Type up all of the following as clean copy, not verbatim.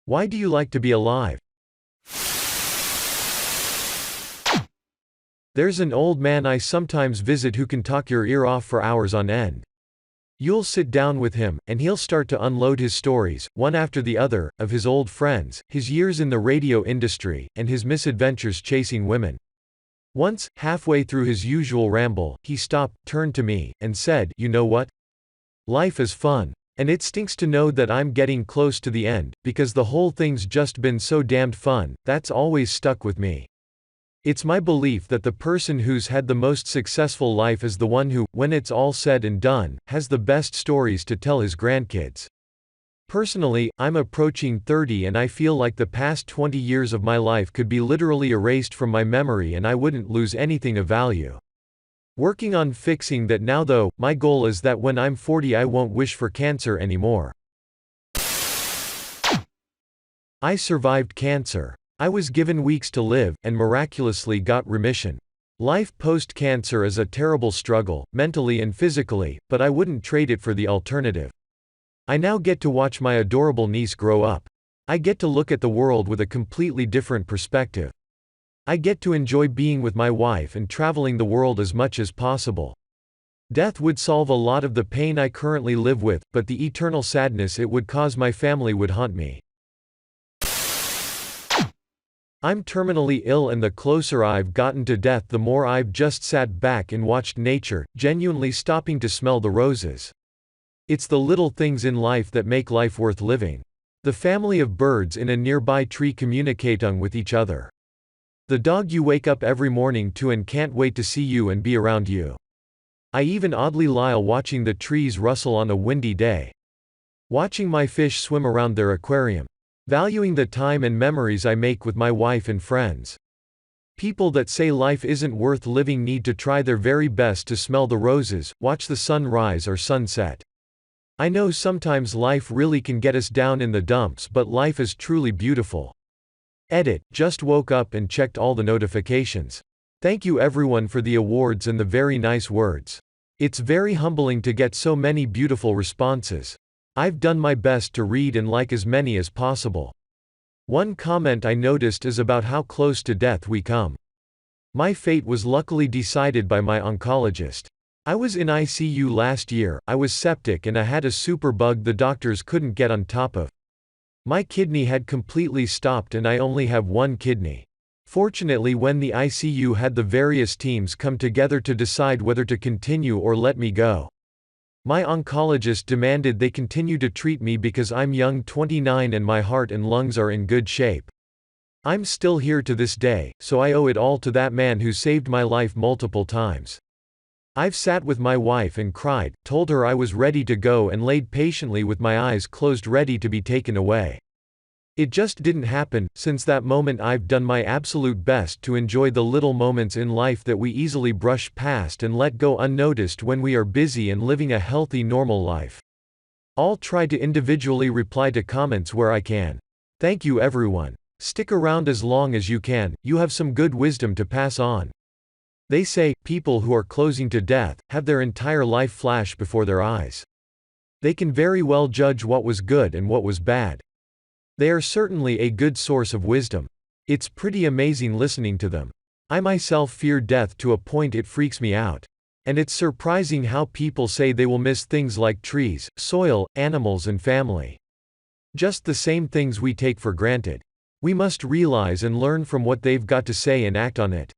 Why do you like to be alive? There's an old man I sometimes visit who can talk your ear off for hours on end. You'll sit down with him, and he'll start to unload his stories, one after the other, of his old friends, his years in the radio industry, and his misadventures chasing women. Once, halfway through his usual ramble, he stopped, turned to me, and said, "You know what? Life is fun. And it stinks to know that I'm getting close to the end, because the whole thing's just been so damned fun." That's always stuck with me. It's my belief that the person who's had the most successful life is the one who, when it's all said and done, has the best stories to tell his grandkids. Personally, I'm approaching 30 and I feel like the past 20 years of my life could be literally erased from my memory and I wouldn't lose anything of value. Working on fixing that now though, my goal is that when I'm 40 I won't wish for cancer anymore. I survived cancer. I was given weeks to live, and miraculously got remission. Life post-cancer is a terrible struggle, mentally and physically, but I wouldn't trade it for the alternative. I now get to watch my adorable niece grow up. I get to look at the world with a completely different perspective. I get to enjoy being with my wife and traveling the world as much as possible. Death would solve a lot of the pain I currently live with, but the eternal sadness it would cause my family would haunt me. I'm terminally ill and the closer I've gotten to death the more I've just sat back and watched nature, genuinely stopping to smell the roses. It's the little things in life that make life worth living. The family of birds in a nearby tree communicating with each other. The dog you wake up every morning to and can't wait to see you and be around you. I even oddly lyle watching the trees rustle on a windy day. Watching my fish swim around their aquarium. Valuing the time and memories I make with my wife and friends. People that say life isn't worth living need to try their very best to smell the roses, watch the sun rise or sunset. I know sometimes life really can get us down in the dumps, but life is truly beautiful. Edit, just woke up and checked all the notifications. Thank you everyone for the awards and the very nice words. It's very humbling to get so many beautiful responses. I've done my best to read and like as many as possible. One comment I noticed is about how close to death we come. My fate was luckily decided by my oncologist. I was in ICU last year, I was septic and I had a super bug the doctors couldn't get on top of. My kidney had completely stopped and I only have one kidney. Fortunately, when the ICU had the various teams come together to decide whether to continue or let me go. My oncologist demanded they continue to treat me because I'm young 29 and my heart and lungs are in good shape. I'm still here to this day, so I owe it all to that man who saved my life multiple times. I've sat with my wife and cried, told her I was ready to go and laid patiently with my eyes closed ready to be taken away. It just didn't happen. Since that moment I've done my absolute best to enjoy the little moments in life that we easily brush past and let go unnoticed when we are busy and living a healthy normal life. I'll try to individually reply to comments where I can. Thank you everyone. Stick around as long as you can, you have some good wisdom to pass on. They say, people who are closing to death, have their entire life flash before their eyes. They can very well judge what was good and what was bad. They are certainly a good source of wisdom. It's pretty amazing listening to them. I myself fear death to a point it freaks me out. And it's surprising how people say they will miss things like trees, soil, animals and family. Just the same things we take for granted. We must realize and learn from what they've got to say and act on it.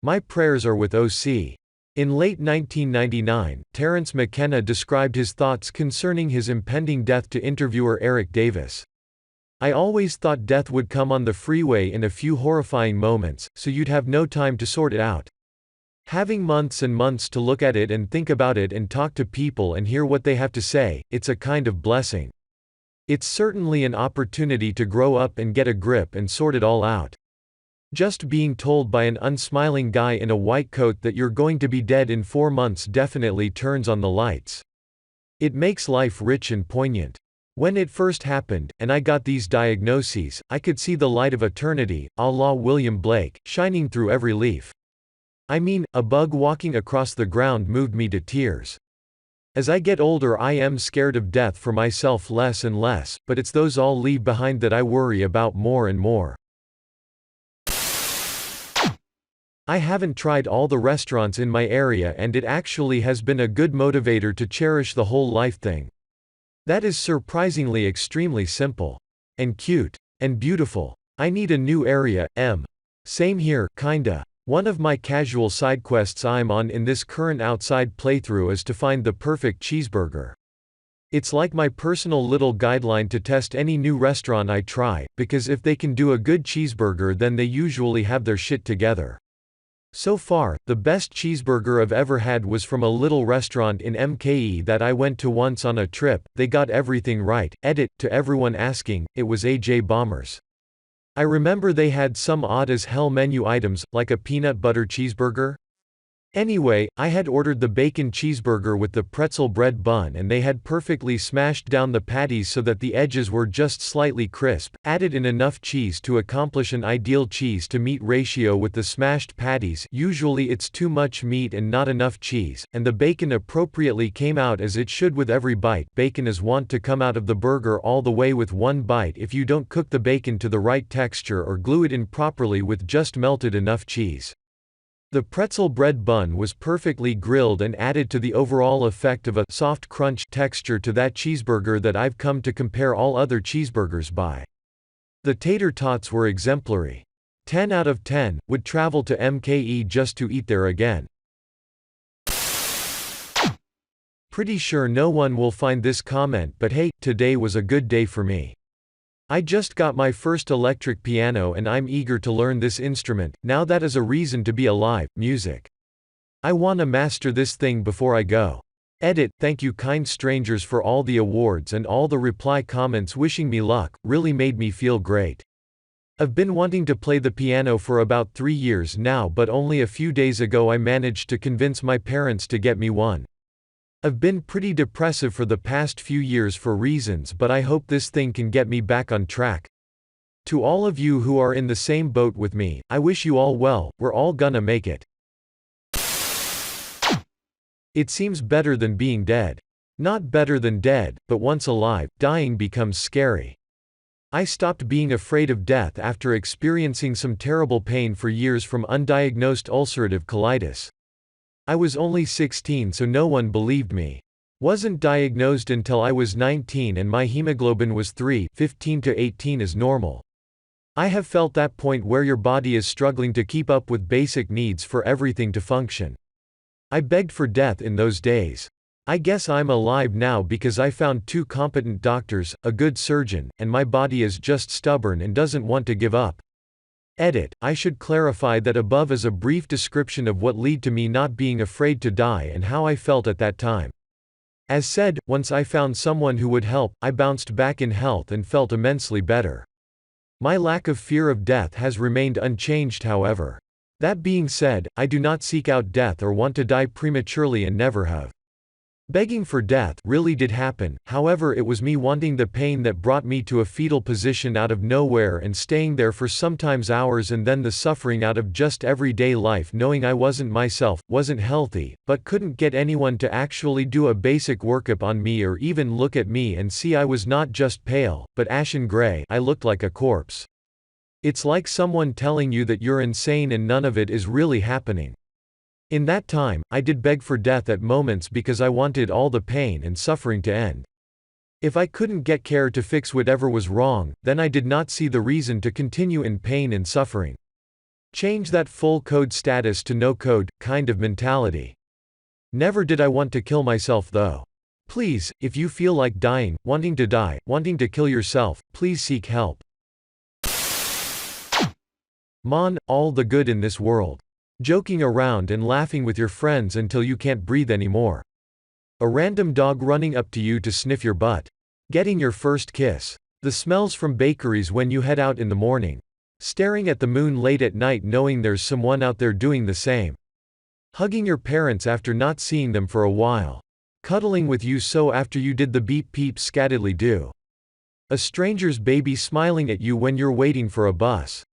My prayers are with OC. In late 1999, Terence McKenna described his thoughts concerning his impending death to interviewer Eric Davis. I always thought death would come on the freeway in a few horrifying moments, so you'd have no time to sort it out. Having months and months to look at it and think about it and talk to people and hear what they have to say, it's a kind of blessing. It's certainly an opportunity to grow up and get a grip and sort it all out. Just being told by an unsmiling guy in a white coat that you're going to be dead in 4 months definitely turns on the lights. It makes life rich and poignant. When it first happened, and I got these diagnoses, I could see the light of eternity, a la William Blake, shining through every leaf. I mean, a bug walking across the ground moved me to tears. As I get older I am scared of death for myself less and less, but it's those I'll leave behind that I worry about more and more. I haven't tried all the restaurants in my area and it actually has been a good motivator to cherish the whole life thing. That is surprisingly extremely simple. And cute. And beautiful. I need a new area, Same here, kinda. One of my casual side quests I'm on in this current outside playthrough is to find the perfect cheeseburger. It's like my personal little guideline to test any new restaurant I try, because if they can do a good cheeseburger then they usually have their shit together. So far, the best cheeseburger I've ever had was from a little restaurant in MKE that I went to once on a trip. They got everything right. Edit, to everyone asking, it was AJ Bombers. I remember they had some odd as hell menu items, like a peanut butter cheeseburger. Anyway, I had ordered the bacon cheeseburger with the pretzel bread bun and they had perfectly smashed down the patties so that the edges were just slightly crisp, added in enough cheese to accomplish an ideal cheese to meat ratio with the smashed patties. Usually it's too much meat and not enough cheese, and the bacon appropriately came out as it should with every bite. Bacon is wont to come out of the burger all the way with one bite if you don't cook the bacon to the right texture or glue it in properly with just melted enough cheese. The pretzel bread bun was perfectly grilled and added to the overall effect of a soft crunch texture to that cheeseburger that I've come to compare all other cheeseburgers by. The tater tots were exemplary. 10 out of 10, would travel to MKE just to eat there again. Pretty sure no one will find this comment, but hey, today was a good day for me. I just got my first electric piano and I'm eager to learn this instrument. Now that is a reason to be alive. Music. I wanna master this thing before I go. Edit, thank you kind strangers for all the awards and all the reply comments wishing me luck, really made me feel great. I've been wanting to play the piano for about 3 years now, but only a few days ago I managed to convince my parents to get me one. I've been pretty depressive for the past few years for reasons, but I hope this thing can get me back on track. To all of you who are in the same boat with me, I wish you all well. We're all gonna make it. It seems better than being dead. Not better than dead, but once alive, dying becomes scary. I stopped being afraid of death after experiencing some terrible pain for years from undiagnosed ulcerative colitis. I was only 16, so no one believed me. Wasn't diagnosed until I was 19 and my hemoglobin was 3, 15 to 18 is normal. I have felt that point where your body is struggling to keep up with basic needs for everything to function. I begged for death in those days. I guess I'm alive now because I found 2 competent doctors, a good surgeon, and my body is just stubborn and doesn't want to give up. Edit, I should clarify that above is a brief description of what led to me not being afraid to die and how I felt at that time. As said, once I found someone who would help, I bounced back in health and felt immensely better. My lack of fear of death has remained unchanged, however. That being said, I do not seek out death or want to die prematurely and never have. Begging for death really did happen, however it was me wanting the pain that brought me to a fetal position out of nowhere and staying there for sometimes hours, and then the suffering out of just everyday life knowing I wasn't myself, wasn't healthy, but couldn't get anyone to actually do a basic workup on me or even look at me and see I was not just pale, but ashen gray. I looked like a corpse. It's like someone telling you that you're insane and none of it is really happening. In that time, I did beg for death at moments because I wanted all the pain and suffering to end. If I couldn't get care to fix whatever was wrong, then I did not see the reason to continue in pain and suffering. Change that full code status to no code kind of mentality. Never did I want to kill myself though. Please, if you feel like dying, wanting to kill yourself, please seek help. Mon, all the good in this world. Joking around and laughing with your friends until you can't breathe anymore. A random dog running up to you to sniff your butt. Getting your first kiss. The smells from bakeries when you head out in the morning. Staring at the moon late at night knowing there's someone out there doing the same. Hugging your parents after not seeing them for a while. Cuddling with you so after you did the beep peep scattedly do. A stranger's baby smiling at you when you're waiting for a bus.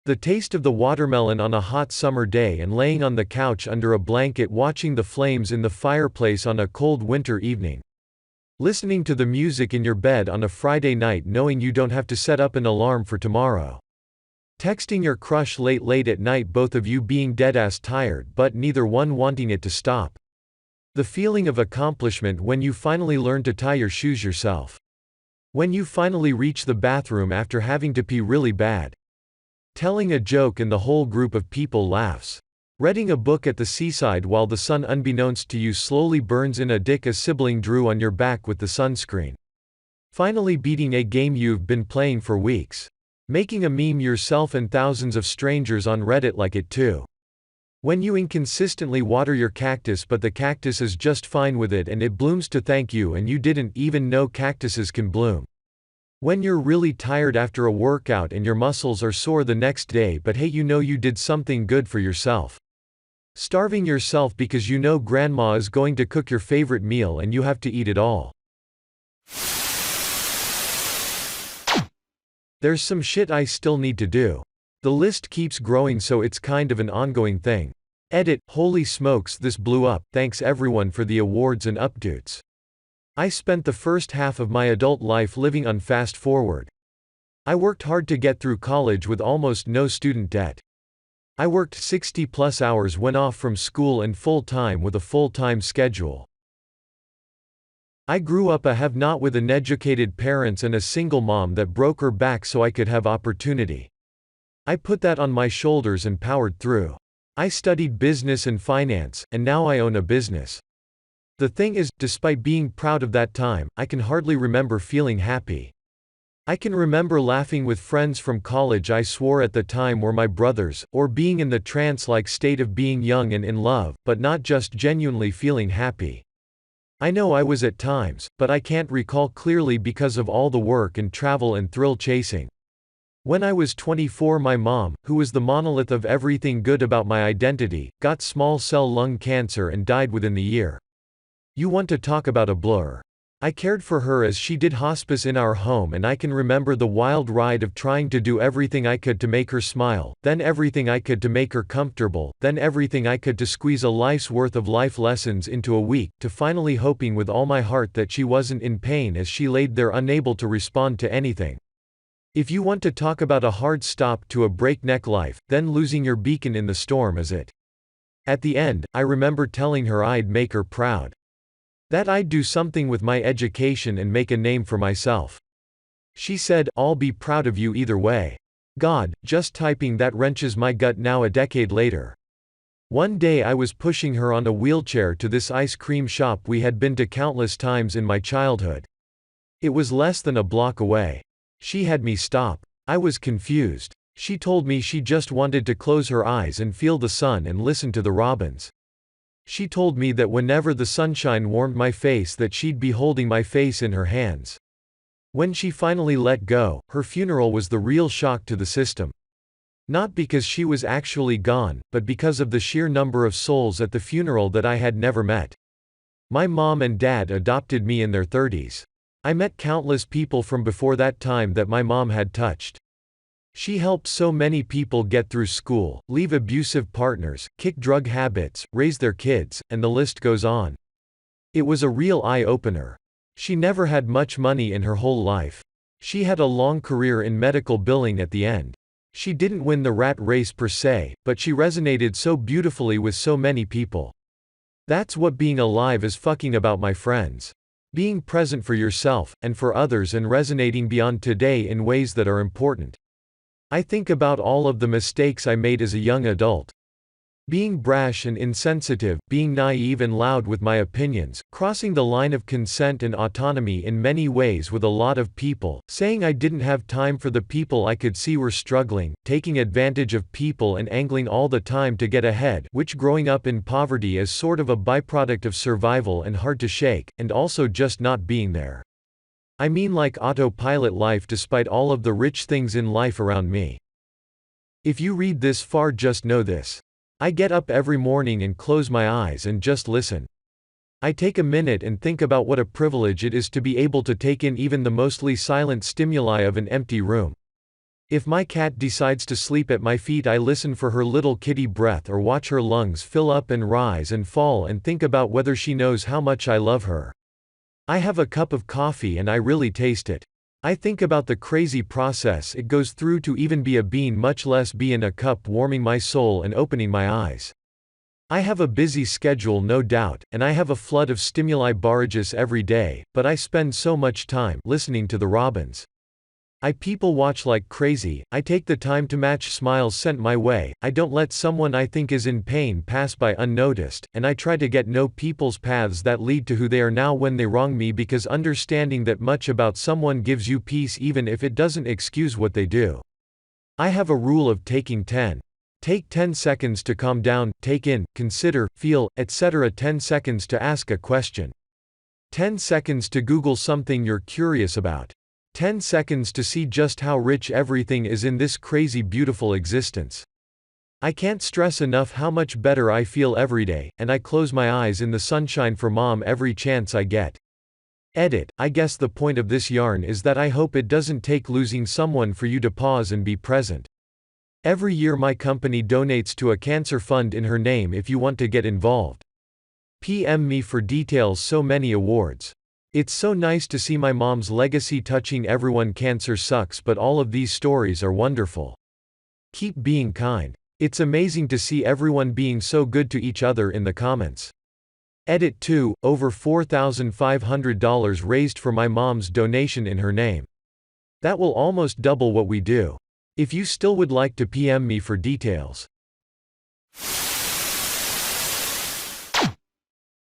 The taste of the watermelon on a hot summer day and laying on the couch under a blanket watching the flames in the fireplace on a cold winter evening. Listening to the music in your bed on a Friday night knowing you don't have to set up an alarm for tomorrow. Texting your crush late at night, both of you being deadass tired but neither one wanting it to stop. The feeling of accomplishment when you finally learn to tie your shoes yourself. When you finally reach the bathroom after having to pee really bad. Telling a joke and the whole group of people laughs. Reading a book at the seaside while the sun unbeknownst to you slowly burns in a dick a sibling drew on your back with the sunscreen. Finally beating a game you've been playing for weeks. Making a meme yourself and thousands of strangers on Reddit like it too. When you inconsistently water your cactus but the cactus is just fine with it and it blooms to thank you and you didn't even know cactuses can bloom. When you're really tired after a workout and your muscles are sore the next day but hey, you know you did something good for yourself. Starving yourself because you know grandma is going to cook your favorite meal and you have to eat it all. There's some shit I still need to do. The list keeps growing, so it's kind of an ongoing thing. Edit, holy smokes, this blew up, thanks everyone for the awards and updates. I spent the first half of my adult life living on fast forward. I worked hard to get through college with almost no student debt. I worked 60+ hours when off from school and full-time with a full-time schedule. I grew up a have-not with uneducated parents and a single mom that broke her back so I could have opportunity. I put that on my shoulders and powered through. I studied business and finance, and now I own a business. The thing is, despite being proud of that time, I can hardly remember feeling happy. I can remember laughing with friends from college I swore at the time were my brothers, or being in the trance-like state of being young and in love, but not just genuinely feeling happy. I know I was at times, but I can't recall clearly because of all the work and travel and thrill chasing. When I was 24, my mom, who was the monolith of everything good about my identity, got small cell lung cancer and died within the year. You want to talk about a blur. I cared for her as she did hospice in our home, and I can remember the wild ride of trying to do everything I could to make her smile, then everything I could to make her comfortable, then everything I could to squeeze a life's worth of life lessons into a week, to finally hoping with all my heart that she wasn't in pain as she laid there unable to respond to anything. If you want to talk about a hard stop to a breakneck life, then losing your beacon in the storm is it. At the end, I remember telling her I'd make her proud. That I'd do something with my education and make a name for myself. She said, "I'll be proud of you either way." God, just typing that wrenches my gut now a decade later. One day I was pushing her on a wheelchair to this ice cream shop we had been to countless times in my childhood. It was less than a block away. She had me stop. I was confused. She told me she just wanted to close her eyes and feel the sun and listen to the robins. She told me that whenever the sunshine warmed my face that she'd be holding my face in her hands. When she finally let go, her funeral was the real shock to the system. Not because she was actually gone, but because of the sheer number of souls at the funeral that I had never met. My mom and dad adopted me in their 30s. I met countless people from before that time that my mom had touched. She helped so many people get through school, leave abusive partners, kick drug habits, raise their kids, and the list goes on. It was a real eye-opener. She never had much money in her whole life. She had a long career in medical billing at the end. She didn't win the rat race per se, but she resonated so beautifully with so many people. That's what being alive is fucking about, my friends. Being present for yourself, and for others, and resonating beyond today in ways that are important. I think about all of the mistakes I made as a young adult. Being brash and insensitive, being naive and loud with my opinions, crossing the line of consent and autonomy in many ways with a lot of people, saying I didn't have time for the people I could see were struggling, taking advantage of people and angling all the time to get ahead, which growing up in poverty is sort of a byproduct of survival and hard to shake, and also just not being there. I mean like autopilot life despite all of the rich things in life around me. If you read this far, just know this. I get up every morning and close my eyes and just listen. I take a minute and think about what a privilege it is to be able to take in even the mostly silent stimuli of an empty room. If my cat decides to sleep at my feet, I listen for her little kitty breath or watch her lungs fill up and rise and fall and think about whether she knows how much I love her. I have a cup of coffee and I really taste it. I think about the crazy process it goes through to even be a bean, much less be in a cup warming my soul and opening my eyes. I have a busy schedule, no doubt, and I have a flood of stimuli barrages every day, but I spend so much time listening to the robins. I people watch like crazy, I take the time to match smiles sent my way, I don't let someone I think is in pain pass by unnoticed, and I try to get know people's paths that lead to who they are now when they wrong me, because understanding that much about someone gives you peace even if it doesn't excuse what they do. I have a rule of taking 10. Take 10 seconds to calm down, take in, consider, feel, etc. 10 seconds to ask a question. 10 seconds to Google something you're curious about. 10 seconds to see just how rich everything is in this crazy beautiful existence. I can't stress enough how much better I feel every day, and I close my eyes in the sunshine for mom every chance I get. Edit. I guess the point of this yarn is that I hope it doesn't take losing someone for you to pause and be present. Every year my company donates to a cancer fund in her name if you want to get involved. PM me for details. So many awards. It's so nice to see my mom's legacy touching everyone. Cancer sucks, but all of these stories are wonderful. Keep being kind. It's amazing to see everyone being so good to each other in the comments. Edit 2, over $4,500 raised for my mom's donation in her name. That will almost double what we do. If you still would like to PM me for details.